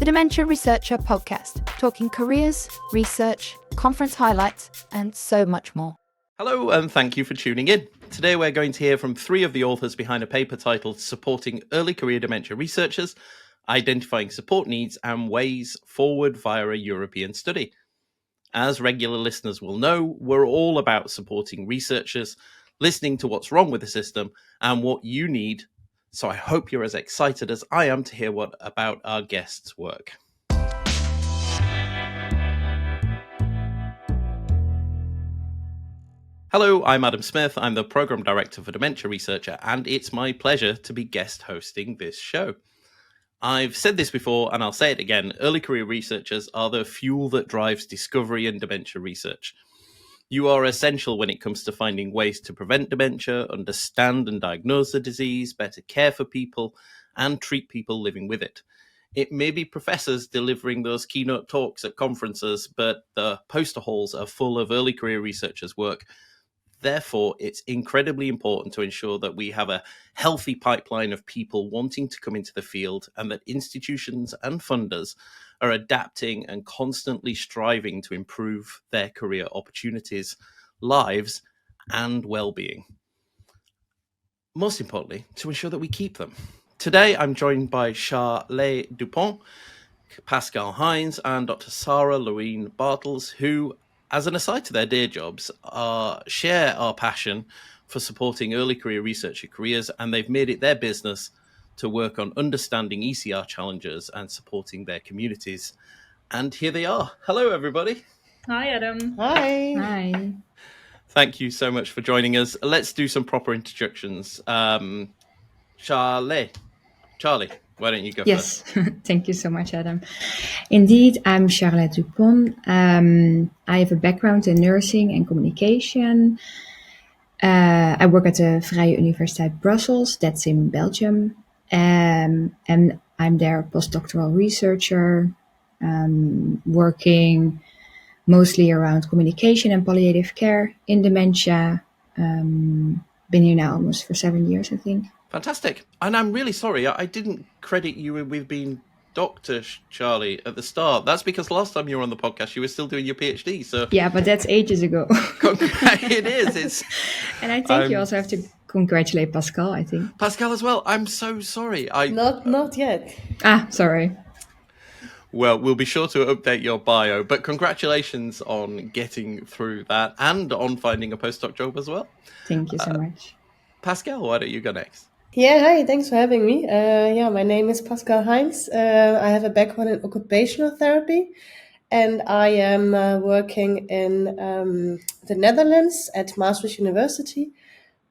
the Dementia Researcher Podcast, talking careers, research, conference highlights, and so much more. Hello, and thank you for tuning in. Today we're going to hear from three of the authors behind a paper titled Supporting Early Career Dementia Researchers, Identifying Support Needs and Ways Forward via a European Study. As regular listeners will know, we're all about supporting researchers, listening to what's wrong with the system and what you need. So I hope you're as excited as I am to hear what about our guests' work. Hello, I'm Adam Smith. I'm the Programme Director for Dementia Researcher, and it's my pleasure to be guest hosting this show. I've said this before, and I'll say it again. Early career researchers are the fuel that drives discovery and dementia research. You are essential when it comes to finding ways to prevent dementia, understand and diagnose the disease, better care for people, and treat people living with it. It may be professors delivering those keynote talks at conferences, but the poster halls are full of early career researchers' work. Therefore, it's incredibly important to ensure that we have a healthy pipeline of people wanting to come into the field and that institutions and funders are adapting and constantly striving to improve their career opportunities, lives, and well-being. Most importantly, to ensure that we keep them. Today, I'm joined by Charlèss Dupont, Pascale Heins, and Dr. Sarah Louise Bartels, who, as an aside to their day jobs, share our passion for supporting early career researcher careers, and they've made it their business to work on understanding ECR challenges and supporting their communities. And here they are. Hello, everybody. Hi, Adam. Hi. Hi. Thank you so much for joining us. Let's do some proper introductions. Charlie, why don't you go Yes, first? thank you so much, Adam. Indeed, I'm Charlèss Dupont. I have a background in nursing and communication. I work at the Freie University Brussels, that's in Belgium. And I'm there a postdoctoral researcher, working mostly around communication and palliative care in dementia. Been here now almost for 7 years, I think. Fantastic. And I'm really sorry, I didn't credit you with being Dr. Charlie at the start. That's because last time you were on the podcast, you were still doing your PhD. So Yeah, but that's ages ago. it is. And I think you also have to congratulate Pascale, I think. Pascale as well. I'm so sorry. Not yet. Sorry. Well, we'll be sure to update your bio, but congratulations on getting through that and on finding a postdoc job as well. Thank you so much. Pascale, why don't you go next? Yeah, hi, thanks for having me. My name is Pascale Heins. I have a background in occupational therapy, and I am working in the Netherlands at Maastricht University.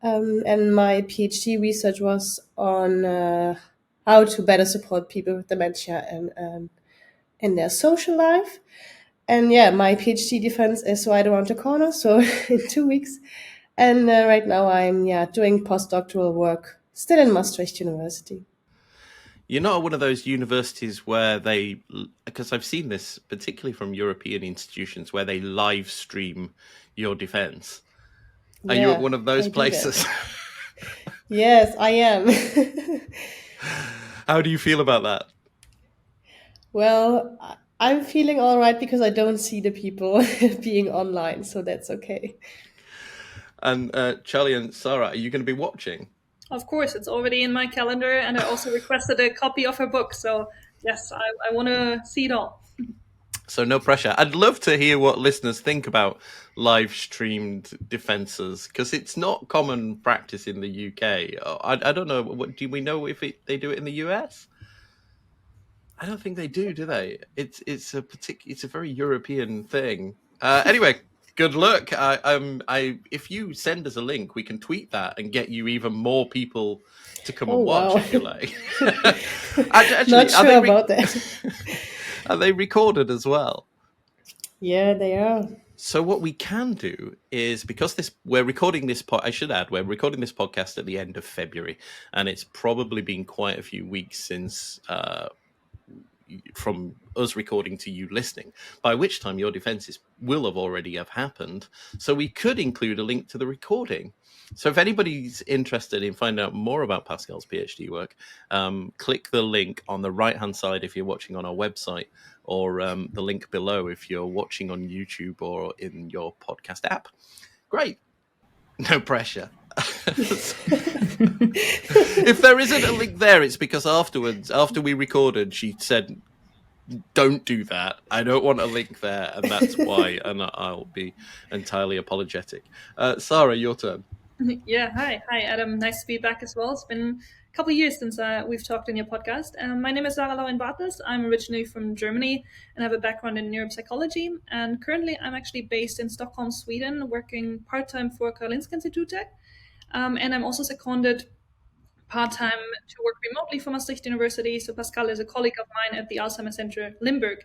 And my PhD research was on how to better support people with dementia and in their social life. And yeah, my PhD defense is right around the corner, so in 2 weeks. And right now I'm doing postdoctoral work still in Maastricht University. You're not at one of those universities where because I've seen this particularly from European institutions, where they live stream your defense. Are you at one of those places? Yes, I am. How do you feel about that? Well, I'm feeling all right because I don't see the people being online, so that's okay. And Charlie and Sarah, are you going to be watching? Of course, it's already in my calendar, and I also requested a copy of her book. So yes, I want to see it all. So no pressure. I'd love to hear what listeners think about live streamed defences, because it's not common practice in the UK. I don't know. Do we know if they do it in the US? I don't think they do they? It's a very European thing. Anyway. Good luck. If you send us a link, we can tweet that and get you even more people to come and watch, if you like. Actually, not sure about that. Are they recorded as well? Yeah, they are. So what we can do is, because we're recording this we're recording this podcast at the end of February, and it's probably been quite a few weeks since from us recording to you listening, by which time your defenses will have already have happened. So we could include a link to the recording. So if anybody's interested in finding out more about Pascale's PhD work, click the link on the right-hand side if you're watching on our website, or the link below if you're watching on YouTube or in your podcast app. Great. No pressure. If there isn't a link there, it's because afterwards, after we recorded, she said, don't do that. I don't want a link there, and that's why, and I'll be entirely apologetic. Sarah, your turn. Yeah, hi, Adam. Nice to be back as well. It's been a couple of years since we've talked in your podcast. My name is Sarah Lauren-Bartels. I'm originally from Germany and have a background in neuropsychology. And currently, I'm actually based in Stockholm, Sweden, working part-time for Karolinska Institutet. And I'm also seconded part-time to work remotely for Maastricht University. So Pascale is a colleague of mine at the Alzheimer's Center Limburg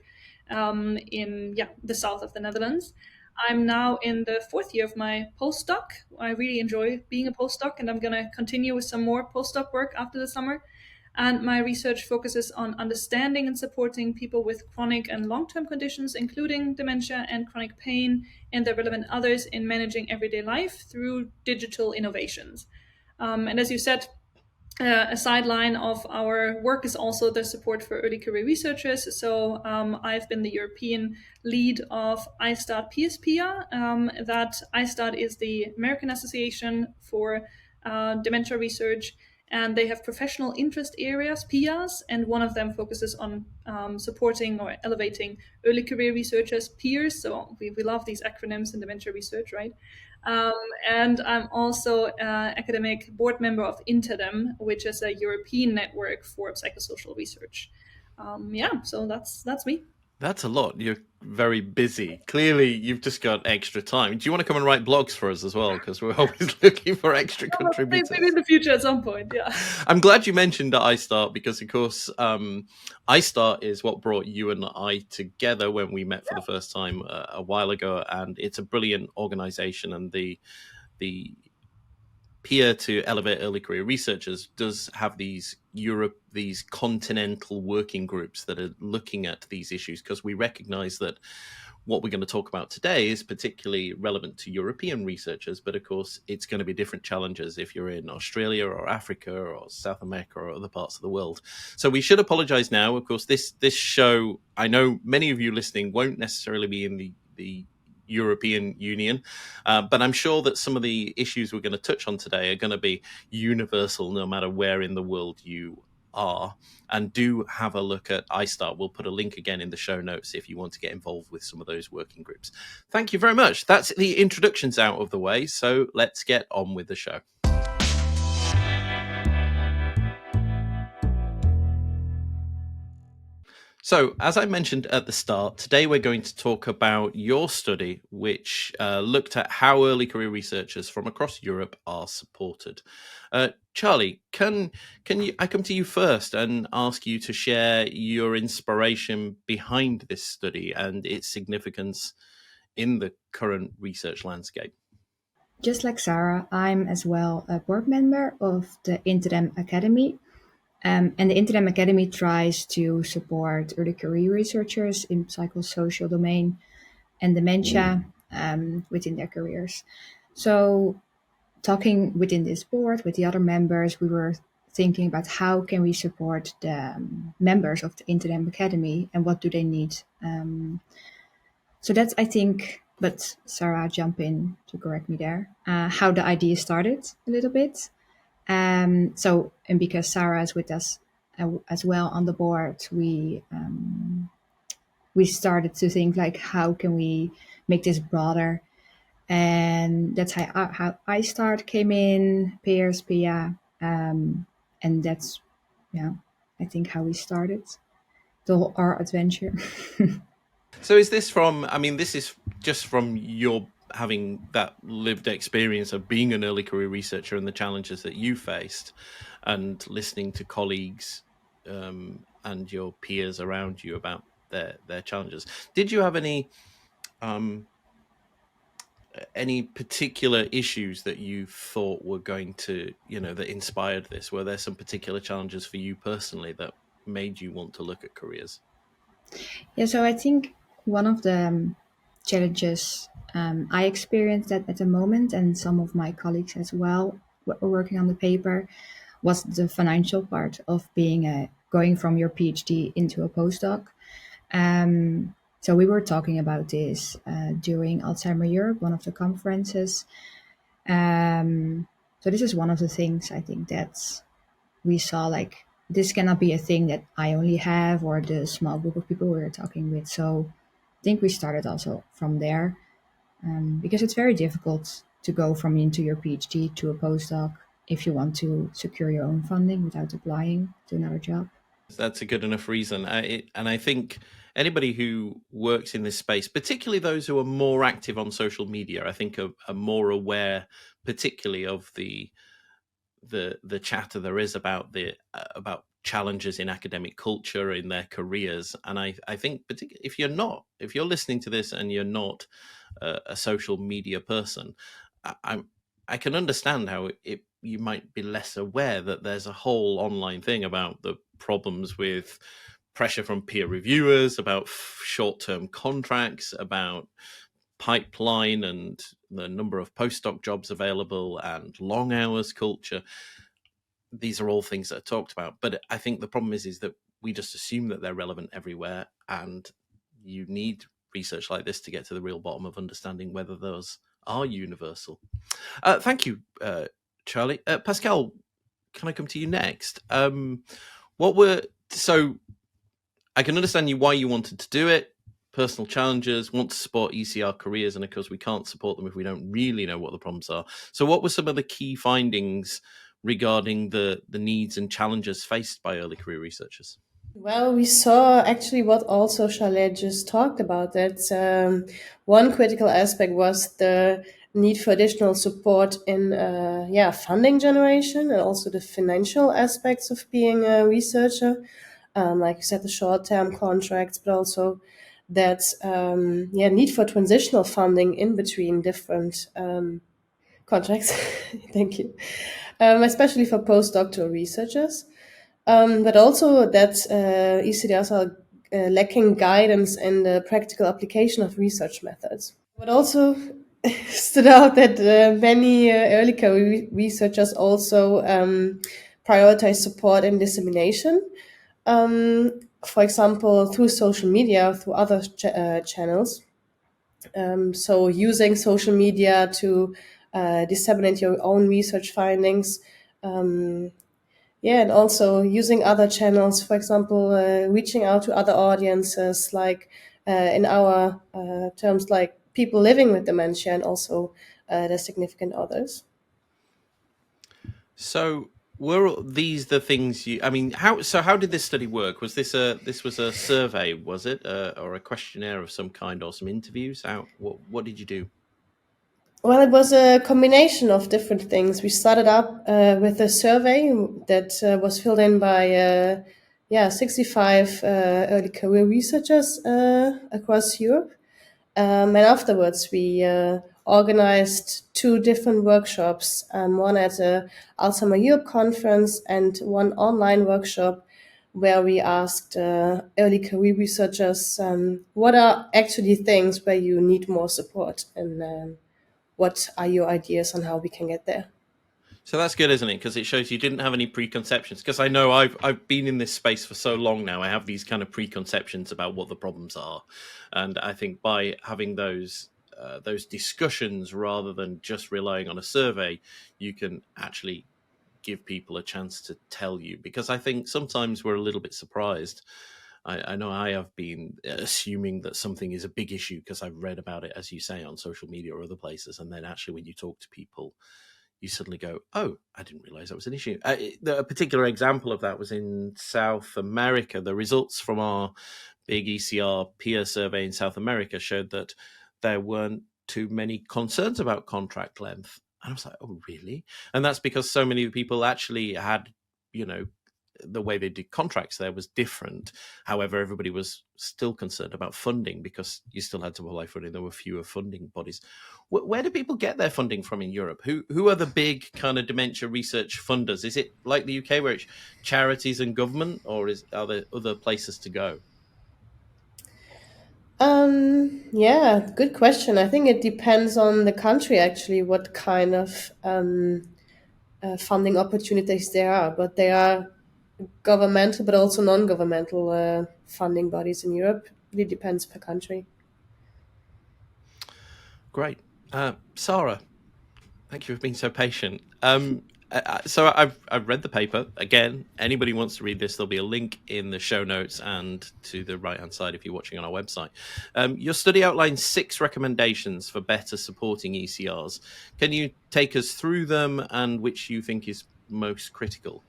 in the south of the Netherlands. I'm now in the 4th year of my postdoc. I really enjoy being a postdoc, and I'm going to continue with some more postdoc work after the summer. And my research focuses on understanding and supporting people with chronic and long-term conditions, including dementia and chronic pain, and their relevant others in managing everyday life through digital innovations. And as you said, a sideline of our work is also the support for early career researchers. So I've been the European lead of ISTAT PSPIA. That ISTAT is the American Association for Dementia Research, and they have professional interest areas, PIAs, and one of them focuses on supporting or elevating early career researchers, peers. So we love these acronyms in dementia research, right? And I'm also an academic board member of INTERDEM, which is a European network for psychosocial research. So that's me. That's a lot. You're very busy. Clearly, you've just got extra time. Do you want to come and write blogs for us as well? Because we're always looking for extra contributors. Maybe in the future at some point, yeah. I'm glad you mentioned iStart because, of course, iStart is what brought you and I together when we met for the first time a while ago. And it's a brilliant organization. And the Peer to Elevate Early Career Researchers does have these continental working groups that are looking at these issues, because we recognize that what we're going to talk about today is particularly relevant to European researchers, but of course it's going to be different challenges if you're in Australia or Africa or South America or other parts of the world. So we should apologize now. Of course, this show, I know many of you listening won't necessarily be in the European Union, but I'm sure that some of the issues we're going to touch on today are going to be universal no matter where in the world you are. And do have a look at iStart. We'll put a link again in the show notes if you want to get involved with some of those working groups. Thank you very much. That's the introductions out of the way, so let's get on with the show. So, as I mentioned at the start, today we're going to talk about your study, which looked at how early career researchers from across Europe are supported. Charlie, can I come to you first and ask you to share your inspiration behind this study and its significance in the current research landscape? Just like Sarah, I'm as well a board member of the INTERDEM Academy. And the INTERDEM Academy tries to support early career researchers in psychosocial domain and dementia within their careers. So talking within this board with the other members, we were thinking about how can we support the members of the INTERDEM Academy and what do they need. So that's, I think, but Sarah, jump in to correct me there, how the idea started a little bit. And because Sarah is with us as well on the board, we started to think like, how can we make this broader? And that's how iStart came in, peers, PIA, and that's I think how we started our adventure. So is this this is just from your having that lived experience of being an early career researcher and the challenges that you faced, and listening to colleagues and your peers around you about their challenges. Did you have any particular issues that you thought were going to, that inspired this? Were there some particular challenges for you personally that made you want to look at careers? Yeah, so I think one of the challenges I experienced at the moment, and some of my colleagues as well were working on the paper, was the financial part of being going from your PhD into a postdoc. So we were talking about this during Alzheimer Europe, one of the conferences. So this is one of the things I think that we saw, like, this cannot be a thing that I only have or the small group of people we were talking with. So I think we started also from there, because it's very difficult to go from into your PhD to a postdoc if you want to secure your own funding without applying to another job. That's a good enough reason. And I think anybody who works in this space, particularly those who are more active on social media, I think are more aware, particularly of the chatter there is about about challenges in academic culture in their careers. And I think particularly if you're listening to this and you're not a social media person, I can understand how you might be less aware that there's a whole online thing about the problems with pressure from peer reviewers, about short-term contracts, about pipeline and the number of postdoc jobs available and long hours culture. These are all things that are talked about. But I think the problem is that we just assume that they're relevant everywhere, and you need research like this to get to the real bottom of understanding whether those are universal. Thank you, Charlie. Pascale, can I come to you next? So I can understand why you wanted to do it. Personal challenges, want to support ECR careers, and of course we can't support them if we don't really know what the problems are. So what were some of the key findings regarding the needs and challenges faced by early career researchers? Well, we saw actually what also Charlèss just talked about, that one critical aspect was the need for additional support in funding generation, and also the financial aspects of being a researcher. Like you said, the short-term contracts, but also that need for transitional funding in between different contracts. Thank you. Especially for postdoctoral researchers. But also that ECRs are lacking guidance in the practical application of research methods. But also stood out that many early career researchers also prioritize support and dissemination. For example, through social media, through other channels. So using social media to disseminate your own research findings. And also using other channels, for example, reaching out to other audiences, like in our terms, like people living with dementia, and also their significant others. So were these the things how did this study work? Was this a survey, was it, or a questionnaire of some kind, or some interviews? What did you do? Well, it was a combination of different things. We started up with a survey that was filled in by 65 early career researchers across Europe. And afterwards, we organized 2 different workshops, one at the Alzheimer Europe conference and one online workshop where we asked early career researchers what are actually things where you need more support, and what are your ideas on how we can get there. So that's good, isn't it? Because it shows you didn't have any preconceptions. Because I know I've been in this space for so long now, I have these kind of preconceptions about what the problems are, and I think by having those discussions rather than just relying on a survey, you can actually give people a chance to tell you. Because I think sometimes we're a little bit surprised. I know I have been assuming that something is a big issue because I've read about it, as you say, on social media or other places, and then actually when you talk to people, you suddenly go, oh, I didn't realize that was an issue. A particular example of that was in South America. The results from our big ECR peer survey in South America showed that there weren't too many concerns about contract length. And I was like, oh, really? And that's because so many people actually had, the way they did contracts there was different. However, everybody was still concerned about funding because you still had to apply for it. There were fewer funding bodies. Where do people get their funding from in Europe? Who are the big kind of dementia research funders? Is it like the UK where it's charities and government, or are there other places to go? Yeah, good question. I think it depends on the country, actually, what kind of funding opportunities there are. But there are governmental, but also non-governmental funding bodies in Europe. It depends per country. Great. Sarah, thank you for being so patient. So I've read the paper. Again, anybody wants to read this, there'll be a link in the show notes and to the right-hand side if you're watching on our website. Your study outlines 6 recommendations for better supporting ECRs. Can you take us through them and which you think is most critical?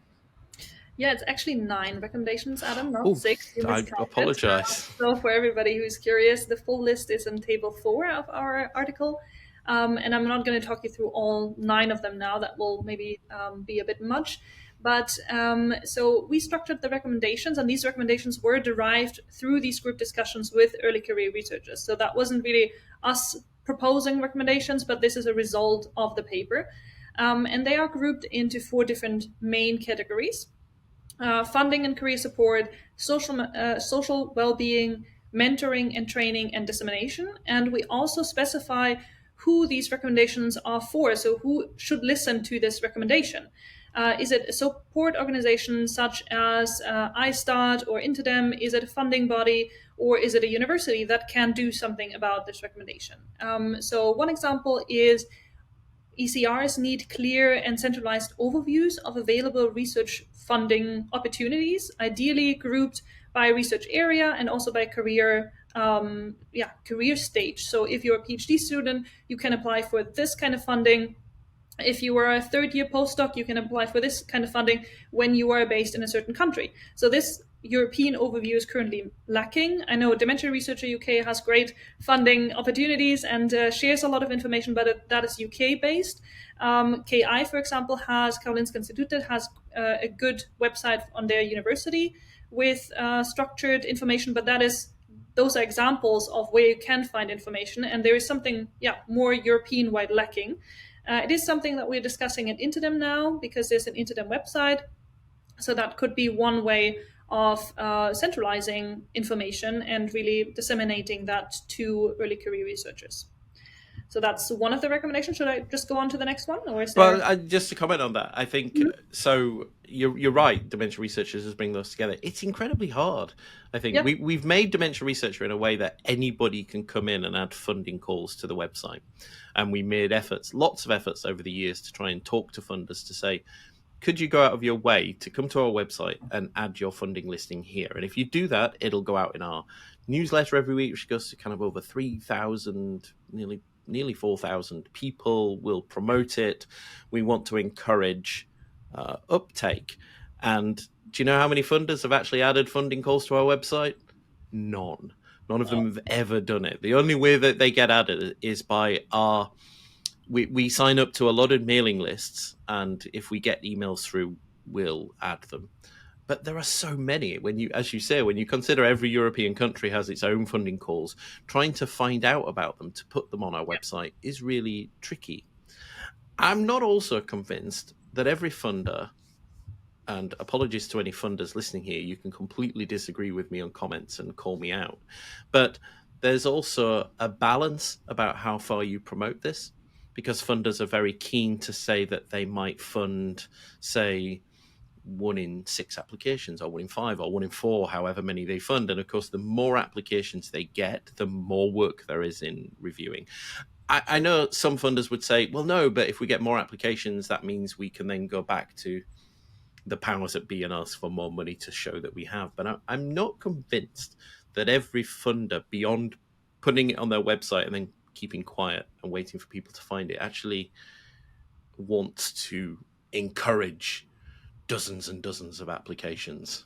Yeah, it's actually 9 recommendations, Adam, not 6. You I miscounted. apologize. So for everybody who's curious, the full list is in table 4 of our article. And I'm not going to talk you through all 9 of them now. That will maybe be a bit much. But so we structured the recommendations, and these recommendations were derived through these group discussions with early career researchers. So that wasn't really us proposing recommendations, but this is a result of the paper. And they are grouped into 4 different main categories. Funding and career support, social well-being, mentoring and training, and dissemination. And we also specify who these recommendations are for. So who should listen to this recommendation? Is it a support organization such as iStart or Interdem? Is it a funding body? Or is it a university that can do something about this recommendation? So one example is ECRs need clear and centralized overviews of available research funding opportunities, ideally grouped by research area and also by career stage. So if you're a PhD student, you can apply for this kind of funding. If you are a 3rd-year postdoc, you can apply for this kind of funding when you are based in a certain country. So this European overview is currently lacking. I know Dementia Researcher UK has great funding opportunities and shares a lot of information, but that is UK-based. KI, for example, Karolinska Institutet has a good website on their university with structured information, but those are examples of where you can find information, and there is something more European-wide lacking. It is something that we're discussing at Interdem now because there's an Interdem website. So that could be one way of centralizing information and really disseminating that to early career researchers. So that's one of the recommendations. Should I just go on to the next one? Or is there... Well, just to comment on that, I think, so you're right, Dementia Researchers is bringing those together. It's incredibly hard. I think we've made Dementia Researcher in a way that anybody can come in and add funding calls to the website. And we made lots of efforts over the years to try and talk to funders to say, could you go out of your way to come to our website and add your funding listing here? And if you do that, it'll go out in our newsletter every week, which goes to kind of over 3,000, nearly 4,000 people. Will promote it. We want to encourage uptake. And do you know how many funders have actually added funding calls to our website? None. None of them have ever done it. The only way that they get added is by we sign up to a lot of mailing lists, and if we get emails through, we'll add them. But there are so many. As you say, when you consider every European country has its own funding calls, trying to find out about them to put them on our website is really tricky. I'm not also convinced that every funder, and apologies to any funders listening here, you can completely disagree with me on comments and call me out. But there's also a balance about how far you promote this, because funders are very keen to say that they might fund, say, 1 in 6 applications, or 1 in 5, or 1 in 4, however many they fund. And of course, the more applications they get, the more work there is in reviewing. I know some funders would say, well, no, but if we get more applications, that means we can then go back to the powers that be and ask for more money to show that we have. But I'm not convinced that every funder, beyond putting it on their website and then keeping quiet and waiting for people to find it, actually wants to encourage dozens and dozens of applications.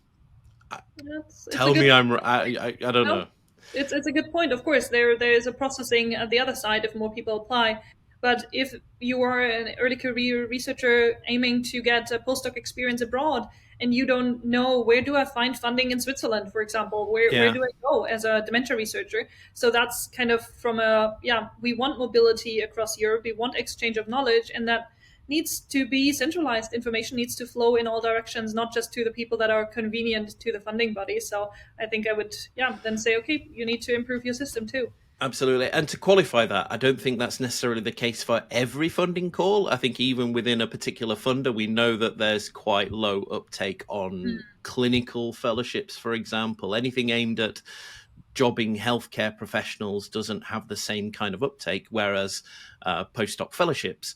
Tell me I'm right. I don't know. It's a good point. Of course, there is a processing at the other side if more people apply. But if you are an early career researcher aiming to get a postdoc experience abroad, and you don't know, where do I find funding in Switzerland, for example? Where do I go as a dementia researcher? So that's kind of from we want mobility across Europe. We want exchange of knowledge, and that needs to be centralized. Information needs to flow in all directions, not just to the people that are convenient to the funding body. So I think I would, then say, okay, you need to improve your system too. Absolutely. And to qualify that, I don't think that's necessarily the case for every funding call. I think even within a particular funder, we know that there's quite low uptake on clinical fellowships, for example. Anything aimed at jobbing healthcare professionals doesn't have the same kind of uptake, whereas postdoc fellowships,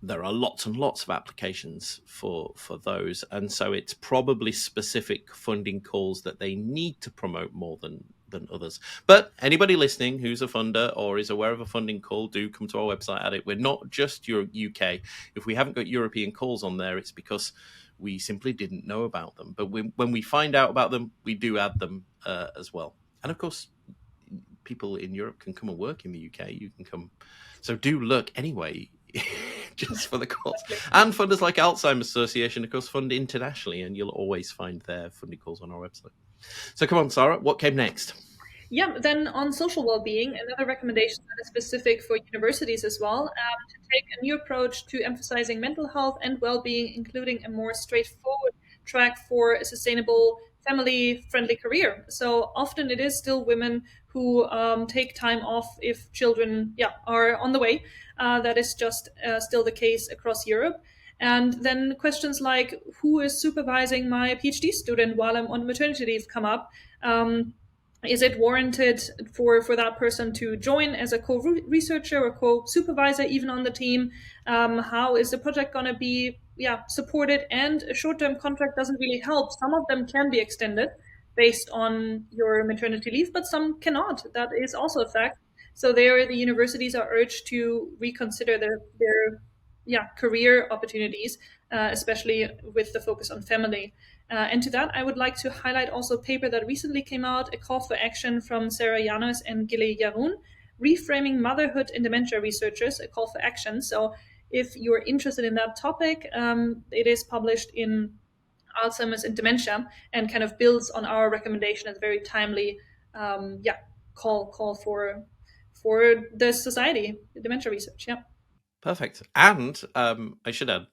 there are lots and lots of applications for those. And so it's probably specific funding calls that they need to promote more than others. But anybody listening who's a funder or is aware of a funding call, do come to our website at it. We're not just your UK. If we haven't got European calls on there, it's because we simply didn't know about them. But when we find out about them, we do add them as well. And of course, people in Europe can come and work in the UK. You can come. So do look anyway, just for the calls. And funders like Alzheimer's Association, of course, fund internationally, and you'll always find their funding calls on our website. So come on, Sarah, what came next? Yeah, then on social well-being, another recommendation that is specific for universities as well, to take a new approach to emphasizing mental health and well-being, including a more straightforward track for a sustainable, family-friendly career. So often it is still women who take time off if children are on the way. That is just still the case across Europe. And then questions like, who is supervising my PhD student while I'm on maternity leave come up. Is it warranted for that person to join as a co-researcher or co-supervisor even on the team? How is the project going to be supported? And a short-term contract doesn't really help. Some of them can be extended based on your maternity leave, but some cannot. That is also a fact. So there, the universities are urged to reconsider their career opportunities, especially with the focus on family. And to that, I would like to highlight also a paper that recently came out, a call for action from Sarah Janos and Gile Yaroun, Reframing Motherhood in Dementia Researchers, a call for action. So if you're interested in that topic, it is published in Alzheimer's and Dementia and kind of builds on our recommendation as a very timely call for the society, the dementia research. Yeah. Perfect. And I should add,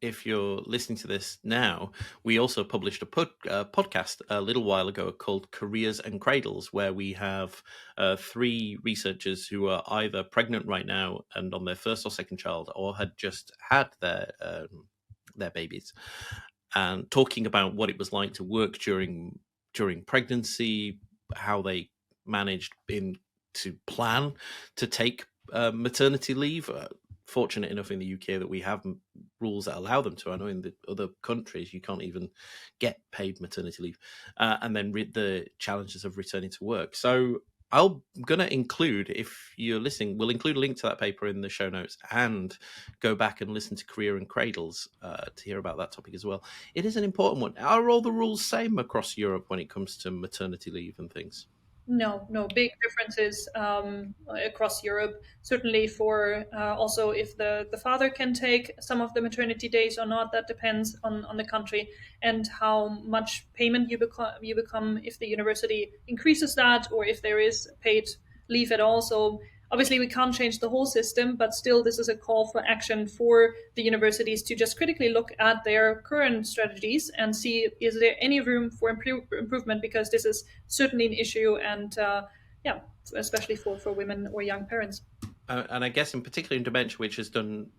if you're listening to this now, we also published a podcast a little while ago called Careers and Cradles, where we have 3 researchers who are either pregnant right now and on their first or second child, or had just had their babies, and talking about what it was like to work during pregnancy, how they managed to plan to take maternity leave. Fortunate enough in the UK that we have rules that allow them to. I know in the other countries you can't even get paid maternity leave, and then the challenges of returning to work. So I'm going to include, if you're listening, we'll include a link to that paper in the show notes, and go back and listen to Career and Cradles to hear about that topic as well. It is an important one. Are all the rules same across Europe when it comes to maternity leave and things? No, big differences across Europe. Certainly for also if the father can take some of the maternity days or not, that depends on the country and how much payment you become if the university increases that or if there is paid leave at all. So obviously we can't change the whole system, but still this is a call for action for the universities to just critically look at their current strategies and see, is there any room for improvement, because this is certainly an issue, and especially for women or young parents. And I guess in particular in dementia, which has been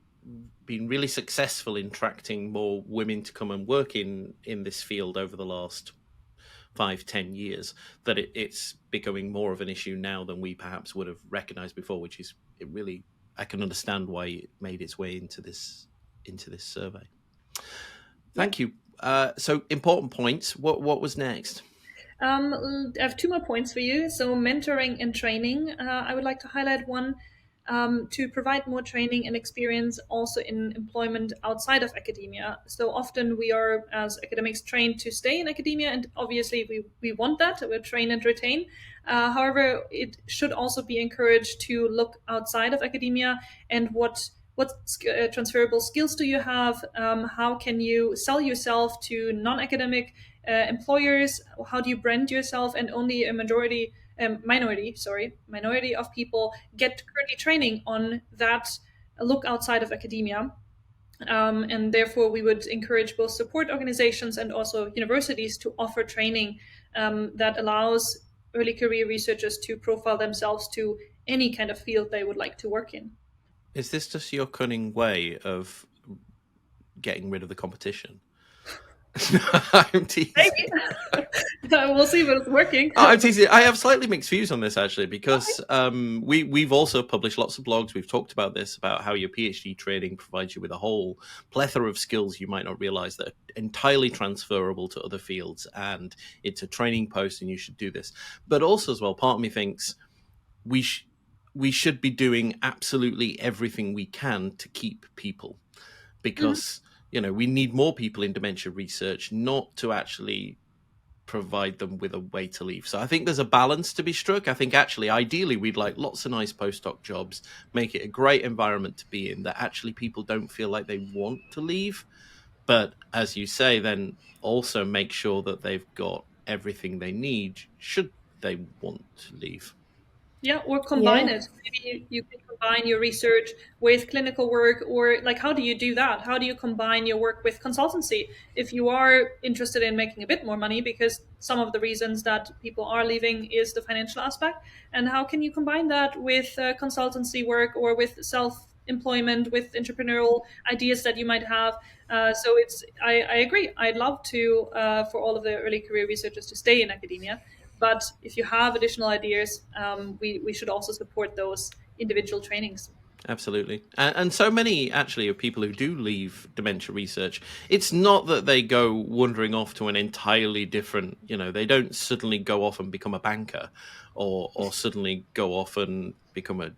really successful in attracting more women to come and work in this field over the last 5-10 years, that it's becoming more of an issue now than we perhaps would have recognized before, which is I can understand why it made its way into this survey. Thank you. So important points. What was next? I have 2 more points for you. So mentoring and training. I would like to highlight one, to provide more training and experience also in employment outside of academia. So often we are, as academics, trained to stay in academia, and obviously we want that. We're train and retain. However, it should also be encouraged to look outside of academia and what transferable skills do you have? How can you sell yourself to non-academic employers? How do you brand yourself? And only a minority of people get currently training on that look outside of academia. And therefore, we would encourage both support organizations and also universities to offer training that allows early career researchers to profile themselves to any kind of field they would like to work in. Is this just your cunning way of getting rid of the competition? I'm teasing. We'll see if it's working. I'm teasing. I have slightly mixed views on this, actually, because we've also published lots of blogs. We've talked about this, about how your PhD training provides you with a whole plethora of skills you might not realize that are entirely transferable to other fields. And it's a training post and you should do this. But also as well, part of me thinks we should be doing absolutely everything we can to keep people, because we need more people in dementia research, not to actually provide them with a way to leave. So I think there's a balance to be struck. I think actually, ideally, we'd like lots of nice postdoc jobs, make it a great environment to be in, that actually people don't feel like they want to leave. But as you say, then also make sure that they've got everything they need should they want to leave. Yeah, or combine it. Maybe you can combine your research with clinical work, or like, how do you do that? How do you combine your work with consultancy? If you are interested in making a bit more money, because some of the reasons that people are leaving is the financial aspect, and how can you combine that with consultancy work or with self-employment, with entrepreneurial ideas that you might have? So I agree. I'd love to for all of the early career researchers to stay in academia. But if you have additional ideas, we should also support those individual trainings. Absolutely. And so many, actually, of people who do leave dementia research, it's not that they go wandering off to an entirely different, they don't suddenly go off and become a banker or suddenly go off and become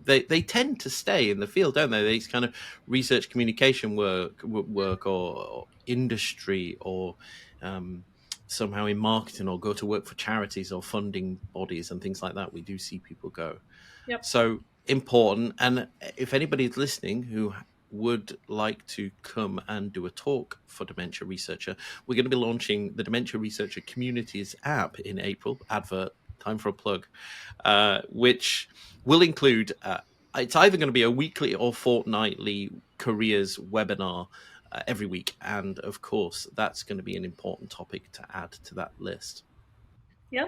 they tend to stay in the field, don't they? These kind of research communication work or industry or somehow in marketing, or go to work for charities or funding bodies and things like that. We do see people go. Yep. So important. And if anybody's listening who would like to come and do a talk for Dementia Researcher, we're going to be launching the Dementia Researcher Communities app in April. Advert, time for a plug, which will include, it's either going to be a weekly or fortnightly careers webinar every week. And of course, that's going to be an important topic to add to that list. Yeah.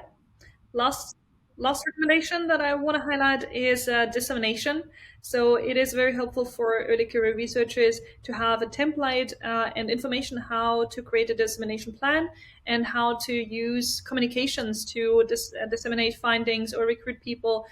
Last recommendation that I want to highlight is dissemination. So it is very helpful for early career researchers to have a template and information how to create a dissemination plan and how to use communications to disseminate findings or recruit people.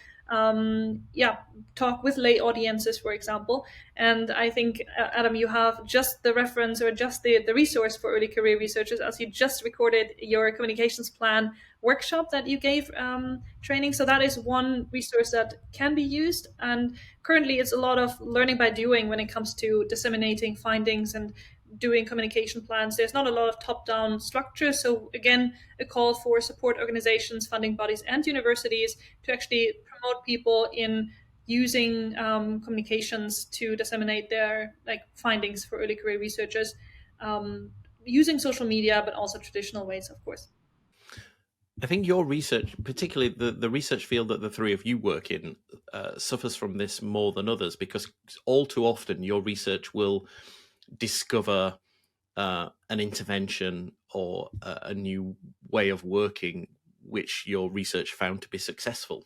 Talk with lay audiences, for example. And I think, Adam, you have just the reference or just the resource for early career researchers, as you just recorded your communications plan workshop that you gave training. So that is one resource that can be used. And currently it's a lot of learning by doing when it comes to disseminating findings and doing communication plans. There's not a lot of top-down structure. So again, a call for support organizations, funding bodies, and universities to actually promote people in using communications to disseminate their findings for early career researchers, using social media, but also traditional ways, of course. I think your research, particularly the research field that the three of you work in, suffers from this more than others, because all too often your research will discover an intervention or a new way of working which your research found to be successful.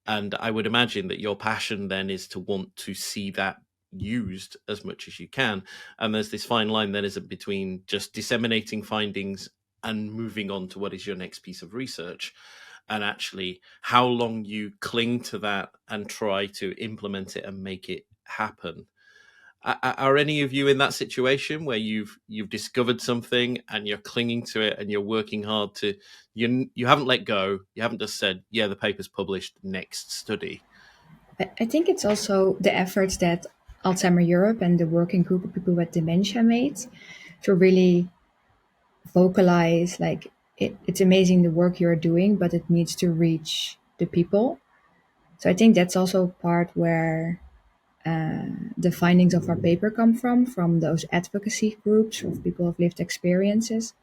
And I would imagine that your passion then is to want to see that used as much as you can. And there's this fine line then, is it, between just disseminating findings and moving on to what is your next piece of research, and actually how long you cling to that and try to implement it and make it happen. Are any of you in that situation where you've discovered something and you're clinging to it and you're working hard to, you haven't let go, you haven't just said, yeah, the paper's published, next study? I think it's also the efforts that Alzheimer Europe and the working group of people with dementia made to really vocalize, it's amazing the work you're doing, but it needs to reach the people. So I think that's also part where the findings of our paper come from those advocacy groups of people with lived experiences,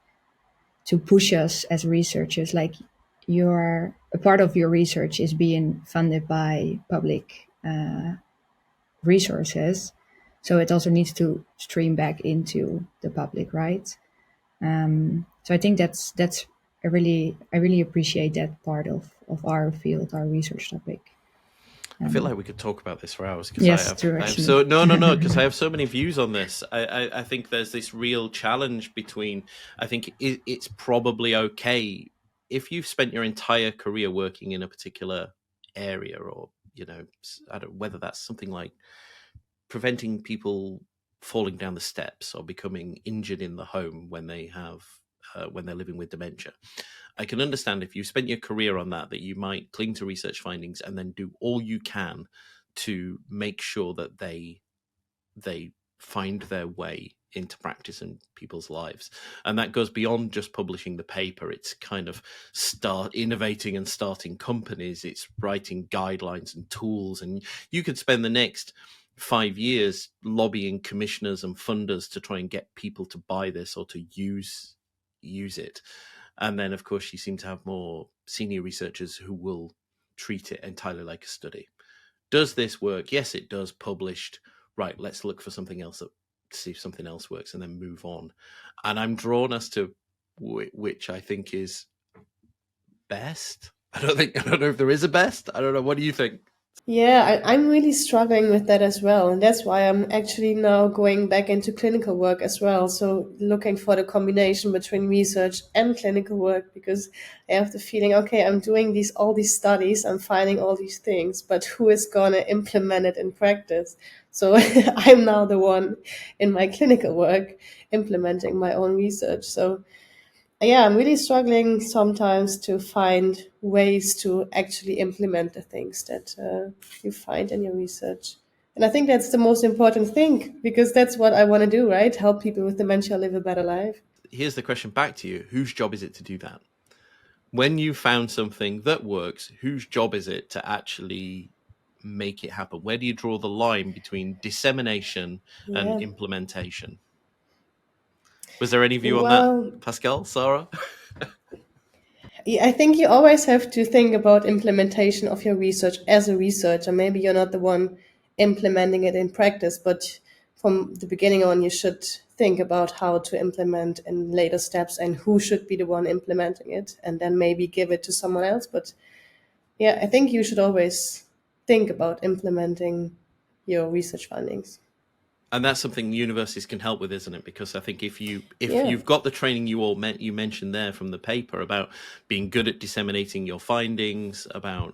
to push us as researchers. A part of your research is being funded by public resources, So it also needs to stream back into the public, right? So I think that's I really appreciate that part of our field, our research topic. I feel like we could talk about this for hours because Yes, I true, have actually. because I have so many views on this. I think there's this real challenge between. I think it's probably okay if you've spent your entire career working in a particular area, or I don't whether that's something like preventing people falling down the steps or becoming injured in the home when they have when they're living with dementia. I can understand if you spent your career on that you might cling to research findings and then do all you can to make sure that they find their way into practice in people's lives. And that goes beyond just publishing the paper. It's kind of start innovating and starting companies. It's writing guidelines and tools. And you could spend the next 5 years lobbying commissioners and funders to try and get people to buy this or to use it. And then, of course, you seem to have more senior researchers who will treat it entirely like a study. Does this work? Yes, it does. Published. Right, let's look for something else, to see if something else works, and then move on. And I'm drawn as to which I think is best. I don't know if there is a best. I don't know. What do you think? Yeah, I'm really struggling with that as well. And that's why I'm actually now going back into clinical work as well. So looking for the combination between research and clinical work, because I have the feeling, okay, I'm doing all these studies, I'm finding all these things, but who is going to implement it in practice? So I'm now the one in my clinical work implementing my own research. So yeah, I'm really struggling sometimes to find ways to actually implement the things that you find in your research. And I think that's the most important thing, because that's what I want to do, right? Help people with dementia live a better life. Here's the question back to you. Whose job is it to do that? When you found something that works, whose job is it to actually make it happen? Where do you draw the line between dissemination and implementation? Was there any view on that, Pascale, Sarah? I think you always have to think about implementation of your research as a researcher. Maybe you're not the one implementing it in practice, but from the beginning on, you should think about how to implement in later steps and who should be the one implementing it, and then maybe give it to someone else. But yeah, I think you should always think about implementing your research findings. And that's something universities can help with, isn't it? Because I think if you've got the training you mentioned there from the paper about being good at disseminating your findings, about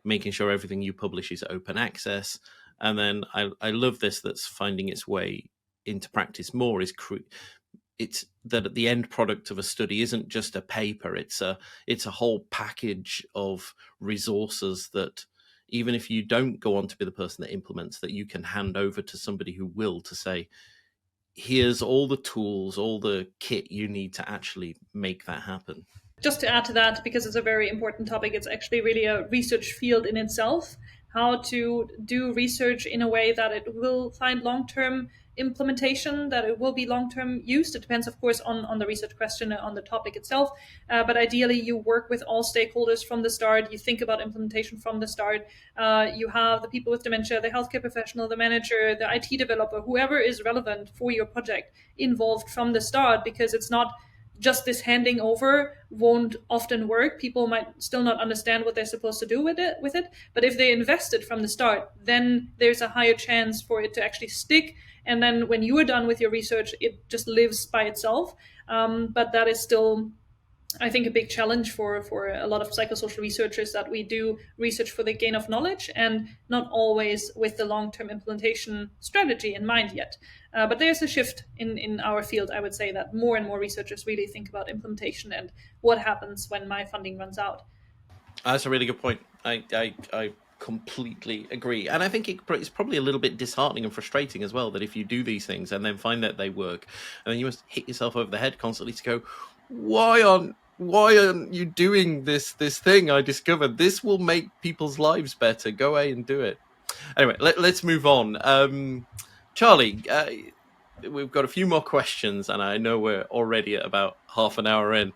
making sure everything you publish is open access, and then I love this, that's finding its way into practice more, it's that the end product of a study isn't just a paper. It's a whole package of resources that, even if you don't go on to be the person that implements, that you can hand over to somebody who will, to say, here's all the tools, all the kit you need to actually make that happen. Just to add to that, because it's a very important topic, it's actually really a research field in itself, how to do research in a way that it will find long-term implementation, that it will be long-term used. It depends, of course, on the research question, on the topic itself. But ideally, you work with all stakeholders from the start. You think about implementation from the start. You have the people with dementia, the healthcare professional, the manager, the IT developer, whoever is relevant for your project involved from the start, because it's not just this handing over won't often work. People might still not understand what they're supposed to do with it. But if they invest it from the start, then there's a higher chance for it to actually stick. And then when you are done with your research, it just lives by itself. But that is still, I think, a big challenge for a lot of psychosocial researchers, that we do research for the gain of knowledge and not always with the long-term implementation strategy in mind yet. But there's a shift in our field, I would say, that more and more researchers really think about implementation and what happens when my funding runs out. That's a really good point. I completely agree. And I think it's probably a little bit disheartening and frustrating as well, that if you do these things and then find that they work, and then you must hit yourself over the head constantly to go, why aren't you doing this thing I discovered? This will make people's lives better. Go away and do it. Anyway, let's move on. Charlie, we've got a few more questions, and I know we're already at about half an hour in.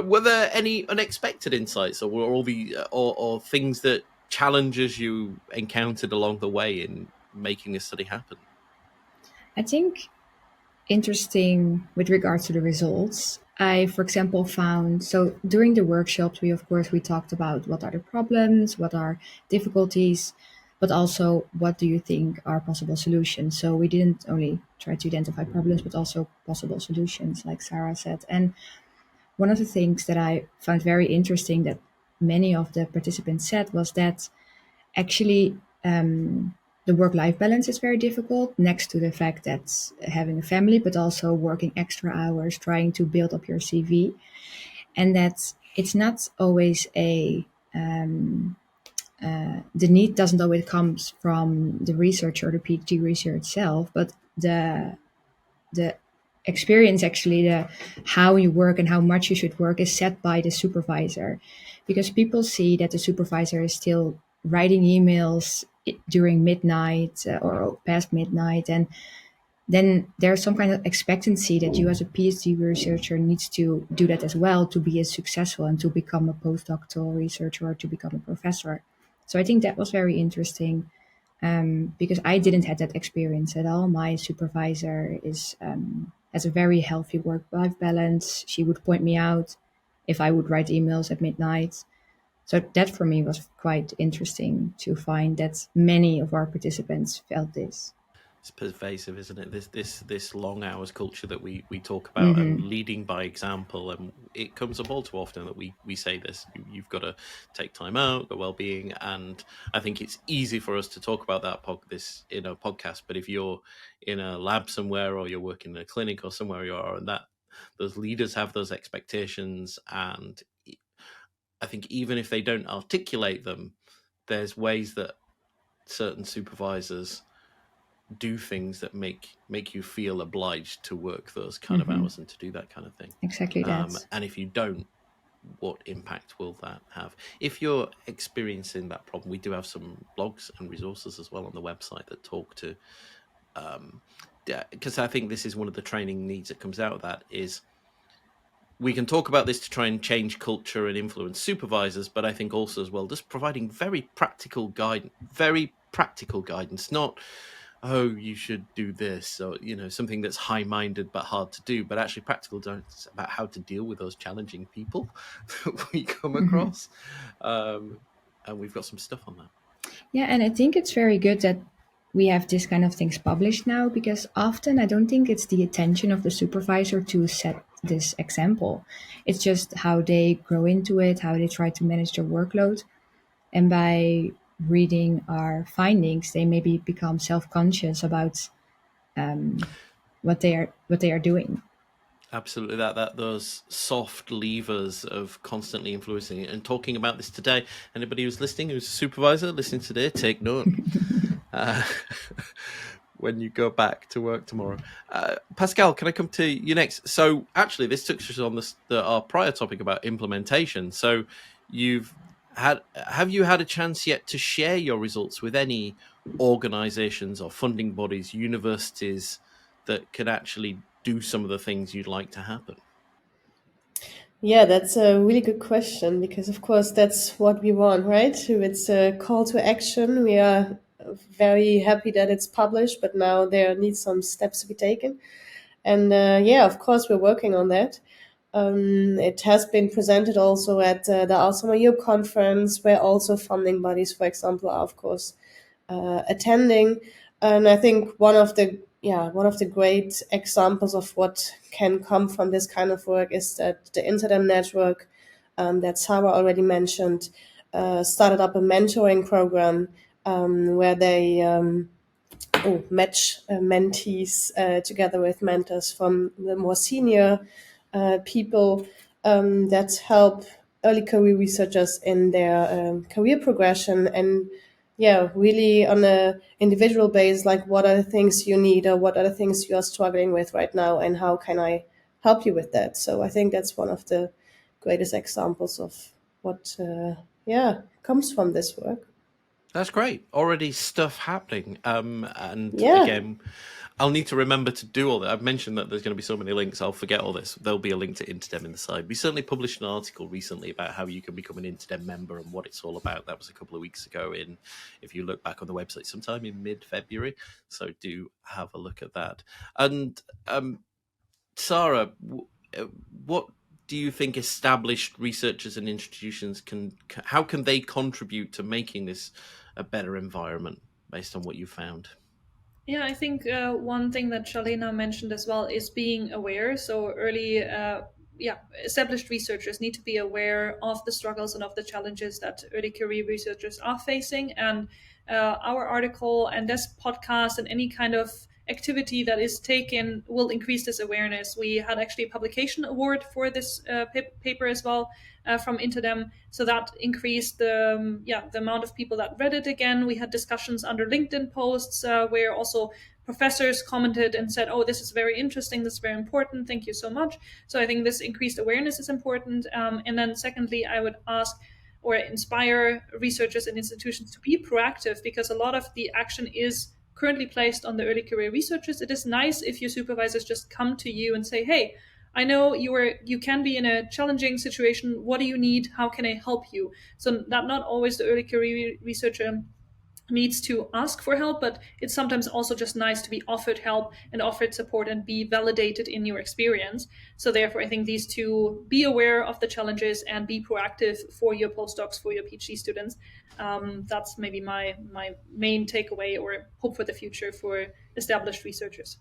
Were there any unexpected insights, or things that challenges you encountered along the way in making this study happen? I think interesting with regards to the results. I, for example, found, so during the workshops, we talked about what are the problems, what are difficulties, but also what do you think are possible solutions. So we didn't only try to identify problems, but also possible solutions, like Sarah said. And one of the things that I found very interesting that many of the participants said was that actually the work-life balance is very difficult, next to the fact that having a family, but also working extra hours, trying to build up your CV, and that it's not always the need doesn't always come from the research or the PhD research itself, but the experience, actually, the how you work and how much you should work is set by the supervisor, because people see that the supervisor is still writing emails during midnight or past midnight, and then there's some kind of expectancy that you as a PhD researcher needs to do that as well to be as successful and to become a postdoctoral researcher or to become a professor. So I think that was very interesting, because I didn't have that experience at all. My supervisor has a very healthy work-life balance. She would point me out if I would write emails at midnight. So that for me was quite interesting to find that many of our participants felt this. It's pervasive, isn't it? This long hours culture that we talk about, and leading by example, and it comes up all too often that we say this. You've got to take time out, the well-being, and I think it's easy for us to talk about this in a podcast. But if you're in a lab somewhere, or you're working in a clinic or somewhere you are, and that those leaders have those expectations, and I think even if they don't articulate them, there's ways that certain supervisors do things that make you feel obliged to work those kind of hours and to do that kind of thing. Exactly that. And if you don't, what impact will that have? If you're experiencing that problem, we do have some blogs and resources as well on the website that talk to, because I think this is one of the training needs that comes out of that, is we can talk about this to try and change culture and influence supervisors, but I think also as well, just providing very practical guidance, not, oh, you should do this, or, something that's high-minded but hard to do, but actually practical guidance about how to deal with those challenging people that we come across. And we've got some stuff on that. Yeah, and I think it's very good that we have this kind of things published now, because often I don't think it's the intention of the supervisor to set this example. It's just how they grow into it, how they try to manage their workload. And by reading our findings, they maybe become self-conscious about what they are doing. Absolutely, that those soft levers of constantly influencing it. And talking about this today, anybody who's listening, who's a supervisor listening today, take note when you go back to work tomorrow. Pascale, can I come to you next? So actually, this took us on our prior topic about implementation. So have you had a chance yet to share your results with any organizations or funding bodies, universities that can actually do some of the things you'd like to happen? Yeah, that's a really good question, because of course that's what we want, right? It's a call to action. We are very happy that it's published, but now there needs some steps to be taken. And of course we're working on that. It has been presented also at the Alzheimer Europe conference, where also funding bodies, for example, are of course attending. And I think one of the great examples of what can come from this kind of work is that the Internet network that Sarah already mentioned started up a mentoring program where they match mentees together with mentors from the more senior people that help early career researchers in their career progression, and really on a individual basis, like what are the things you need, or what are the things you are struggling with right now, and how can I help you with that? So I think that's one of the greatest examples of what comes from this work. That's great. Already stuff happening. And Yeah. again, I'll need to remember to do all that. I've mentioned that there's going to be so many links. I'll forget all this. There'll be a link to Interdem in the side. We certainly published an article recently about how you can become an Interdem member and what it's all about. That was a couple of weeks ago if you look back on the website, sometime in mid-February. So do have a look at that. And Sarah, what do you think established researchers and institutions how can they contribute to making this a better environment based on what you found? Yeah, I think one thing that Charlène mentioned as well is being aware. So established researchers need to be aware of the struggles and of the challenges that early career researchers are facing. And our article and this podcast and any kind of activity that is taken will increase this awareness. We had actually a publication award for this paper as well from Interdem, so that increased the amount of people that read it. Again, we had discussions under LinkedIn posts where also professors commented and said, "Oh, this is very interesting. This is very important. Thank you so much." So I think this increased awareness is important. And then secondly, I would ask or inspire researchers and institutions to be proactive, because a lot of the action is currently placed on the early career researchers. It is nice if your supervisors just come to you and say, "Hey, I know you can be in a challenging situation. What do you need? How can I help you?" So that not always the early career researcher needs to ask for help, but it's sometimes also just nice to be offered help and offered support and be validated in your experience. So therefore, I think these two, be aware of the challenges and be proactive for your postdocs, for your PhD students. That's maybe my main takeaway or hope for the future for established researchers.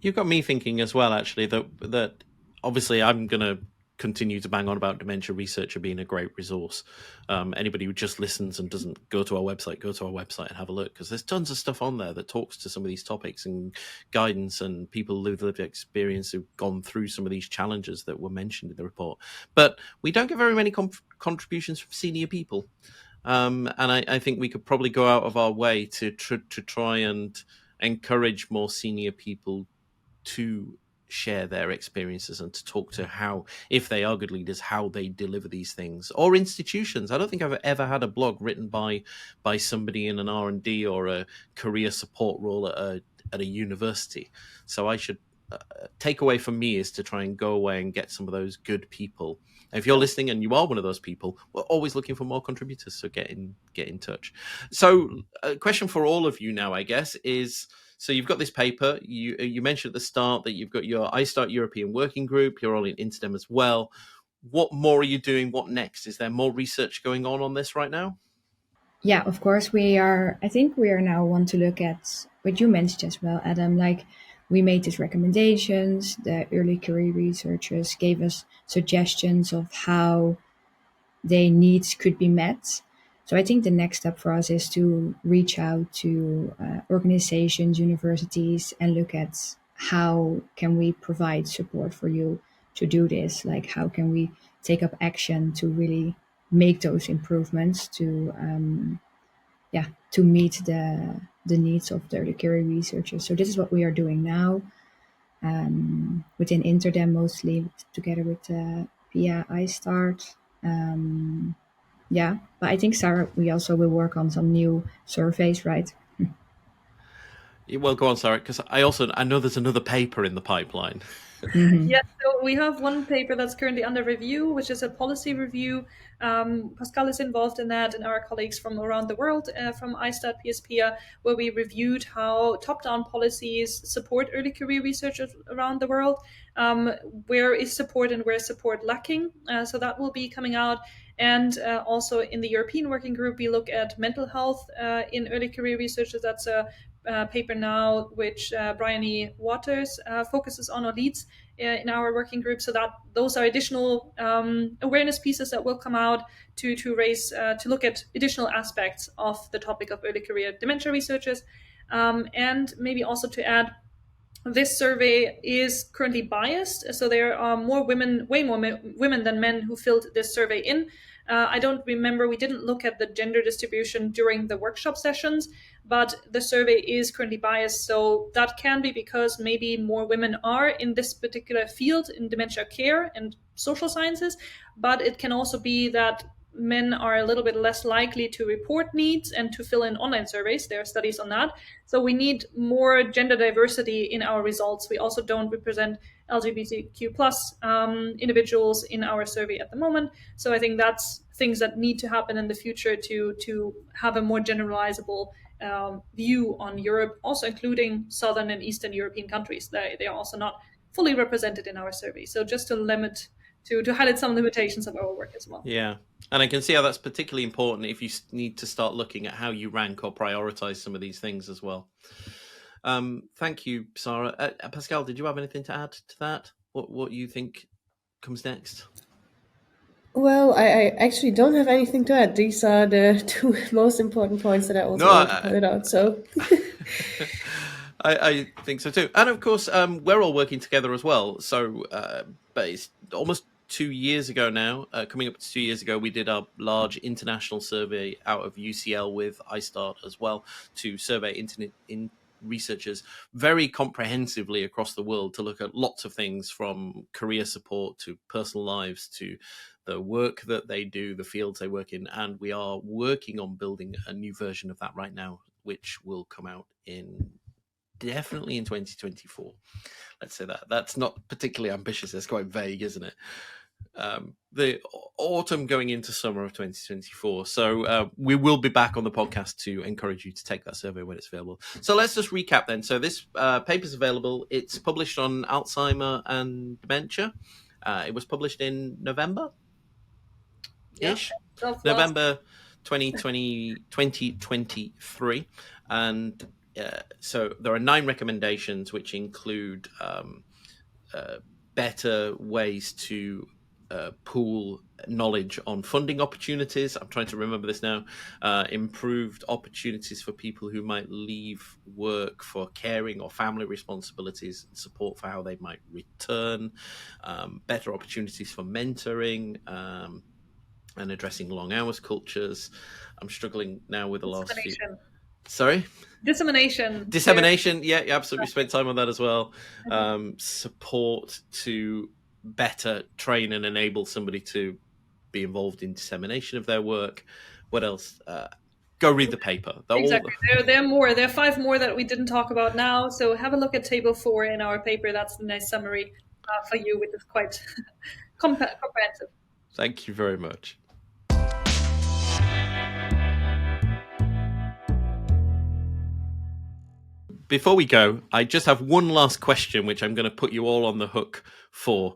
You've got me thinking as well, actually, that obviously I'm going to continue to bang on about Dementia Researcher being a great resource. Anybody who just listens and doesn't go to our website and have a look, because there's tons of stuff on there that talks to some of these topics and guidance and people who've lived experience who've gone through some of these challenges that were mentioned in the report. But we don't get very many contributions from senior people. And I think we could probably go out of our way to try and encourage more senior people to share their experiences and to talk to how, if they are good leaders, how they deliver these things. Or institutions. I don't think I've ever had a blog written by somebody in an R&D or a career support role at a university. So I should take away from me is to try and go away and get some of those good people. If you're listening and you are one of those people, we're always looking for more contributors, so get in touch. So a question for all of you now, I guess, is, so you've got this paper, you mentioned at the start that you've got your iStart European Working Group, you're all in Interdem as well. What more are you doing? What next? Is there more research going on this right now? Yeah, of course I think we are now want to look at what you mentioned as well, Adam, like we made these recommendations, the early career researchers gave us suggestions of how their needs could be met. So I think the next step for us is to reach out to organizations, universities, and look at how can we provide support for you to do this? Like how can we take up action to really make those improvements to meet the needs of the early career researchers. So this is what we are doing now within Interdem, mostly together with via iStart. But I think, Sarah, we also will work on some new surveys, right? Well, go on, Sarah, because I know there's another paper in the pipeline. Mm-hmm. Yeah, so we have one paper that's currently under review, which is a policy review. Pascale is involved in that, and our colleagues from around the world, from iStart PSPA, where we reviewed how top-down policies support early career researchers around the world. Where is support and where is support lacking? So that will be coming out. And also in the European Working Group, we look at mental health in early career researchers. That's a paper now which Brian E. Waters focuses on or leads in our working group. So that those are additional awareness pieces that will come out to look at additional aspects of the topic of early career dementia researchers. And maybe also to add, this survey is currently biased. So there are way more women than men who filled this survey in. I don't remember, we didn't look at the gender distribution during the workshop sessions, but the survey is currently biased. So that can be because maybe more women are in this particular field in dementia care and social sciences, but it can also be that men are a little bit less likely to report needs and to fill in online surveys. There are studies on that. So we need more gender diversity in our results. We also don't represent LGBTQ plus individuals in our survey at the moment. So I think that's things that need to happen in the future to have a more generalizable view on Europe, also including Southern and Eastern European countries. They are also not fully represented in our survey. So just to highlight some limitations of our work as well. Yeah. And I can see how that's particularly important if you need to start looking at how you rank or prioritize some of these things as well. Thank you, Sarah. Pascale, did you have anything to add to that? What you think comes next? Well, I actually don't have anything to add. These are the two most important points that I also want to point out. So I think so too. And of course, we're all working together as well. So, but it's almost 2 years ago now, coming up to 2 years ago, we did our large international survey out of UCL with iStart as well to survey in researchers very comprehensively across the world to look at lots of things from career support to personal lives to the work that they do, the fields they work in. And we are working on building a new version of that right now, which will come out definitely in 2024. Let's say that. That's not particularly ambitious. It's quite vague, isn't it? The autumn going into summer of 2024. So we will be back on the podcast to encourage you to take that survey when it's available. So let's just recap then. So this paper is available. It's published on Alzheimer and dementia. It was published in November-ish. Yeah, November 2023. And so there are 9 recommendations, which include better ways to pool knowledge on funding opportunities. I'm trying to remember this now. Improved opportunities for people who might leave work for caring or family responsibilities, and support for how they might return. Better opportunities for mentoring and addressing long hours cultures. I'm struggling now with the last few. Sorry? Dissemination. Yeah, you absolutely spent time on that as well. Support to better train and enable somebody to be involved in dissemination of their work. What else? Go read the paper. Exactly. There are more. There are 5 more that we didn't talk about now. So have a look at table 4 in our paper. That's a nice summary for you, which is quite comprehensive. Thank you very much. Before we go, I just have one last question, which I'm going to put you all on the hook for.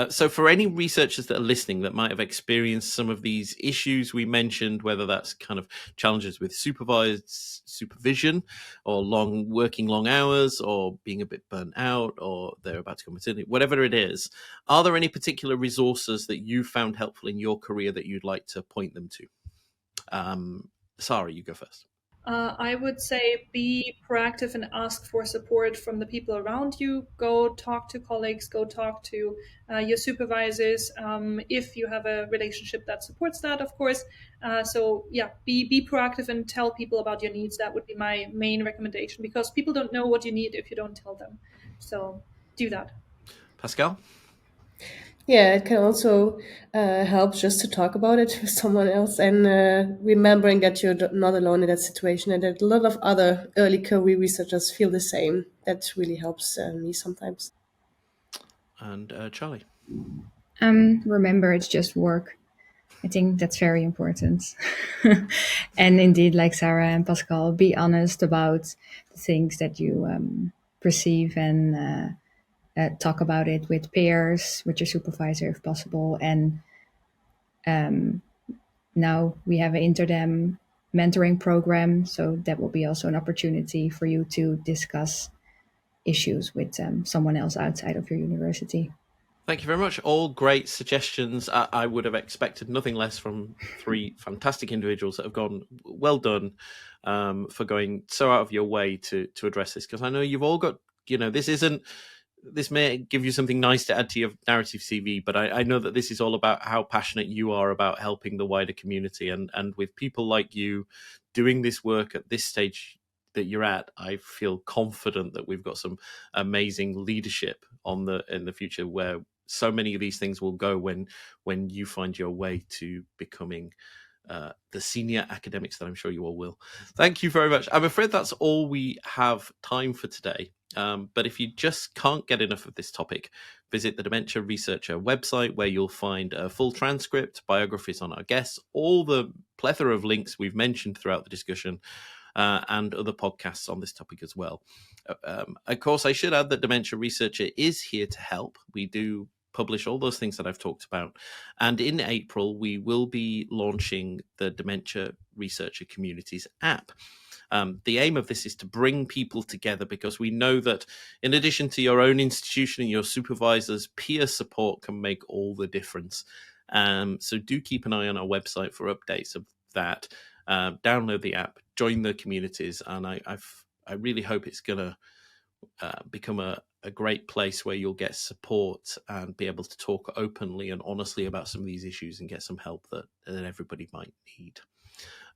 So for any researchers that are listening that might have experienced some of these issues we mentioned, whether that's kind of challenges with supervision or working long hours or being a bit burnt out or they're about to come maternity, whatever it is, are there any particular resources that you found helpful in your career that you'd like to point them to? Sarah, you go first. I would say be proactive and ask for support from the people around you. Go talk to colleagues, go talk to your supervisors, if you have a relationship that supports that, of course. Be proactive and tell people about your needs. That would be my main recommendation, because people don't know what you need if you don't tell them. So do that. Pascale? Yeah, it can also help just to talk about it with someone else and remembering that you're not alone in that situation and that a lot of other early career researchers feel the same. That really helps me sometimes. And Charlie? Remember, it's just work. I think that's very important. And indeed, like Sarah and Pascale, be honest about the things that you perceive and talk about it with peers, with your supervisor if possible. And now we have an Interdem mentoring program, so that will be also an opportunity for you to discuss issues with someone else outside of your university. Thank you very much. All great suggestions. I would have expected nothing less from 3 fantastic individuals that have gone, well done, for going so out of your way to address this, because I know you've all got, this may give you something nice to add to your narrative CV, but I know that this is all about how passionate you are about helping the wider community. And with people like you doing this work at this stage that you're at, I feel confident that we've got some amazing leadership in the future where so many of these things will go when you find your way to becoming the senior academics that I'm sure you all will. Thank you very much. I'm afraid that's all we have time for today. But if you just can't get enough of this topic, visit the Dementia Researcher website, where you'll find a full transcript, biographies on our guests, all the plethora of links we've mentioned throughout the discussion, and other podcasts on this topic as well. Of course, I should add that Dementia Researcher is here to help. We do publish all those things that I've talked about. And in April, we will be launching the Dementia Researcher Communities app. The aim of this is to bring people together, because we know that in addition to your own institution and your supervisors, peer support can make all the difference. So do keep an eye on our website for updates of that. Download the app, join the communities, and I really hope it's going to become a great place where you'll get support and be able to talk openly and honestly about some of these issues and get some help that everybody might need.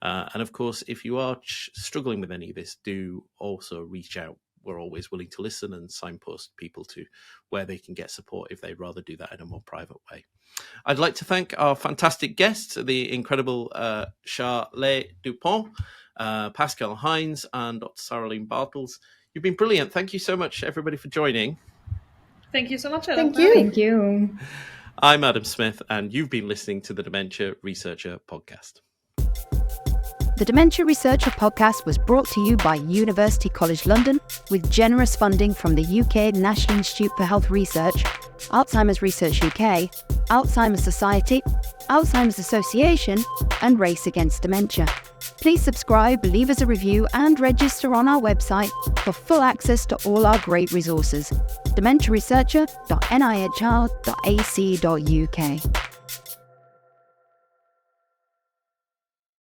And of course, if you are struggling with any of this, do also reach out. We're always willing to listen and signpost people to where they can get support if they'd rather do that in a more private way. I'd like to thank our fantastic guests, the incredible Charlèss Dupont, Pascale Heins, and Dr. Sarah-Lene Bartels. You've been brilliant. Thank you so much, everybody, for joining. Thank you so much, Adam. Thank you. I'm Adam Smith, and you've been listening to the Dementia Researcher Podcast. The Dementia Researcher Podcast was brought to you by University College London with generous funding from the UK National Institute for Health Research, Alzheimer's Research UK, Alzheimer's Society, Alzheimer's Association, and Race Against Dementia. Please subscribe, leave us a review, and register on our website for full access to all our great resources. dementiaresearcher.nihr.ac.uk.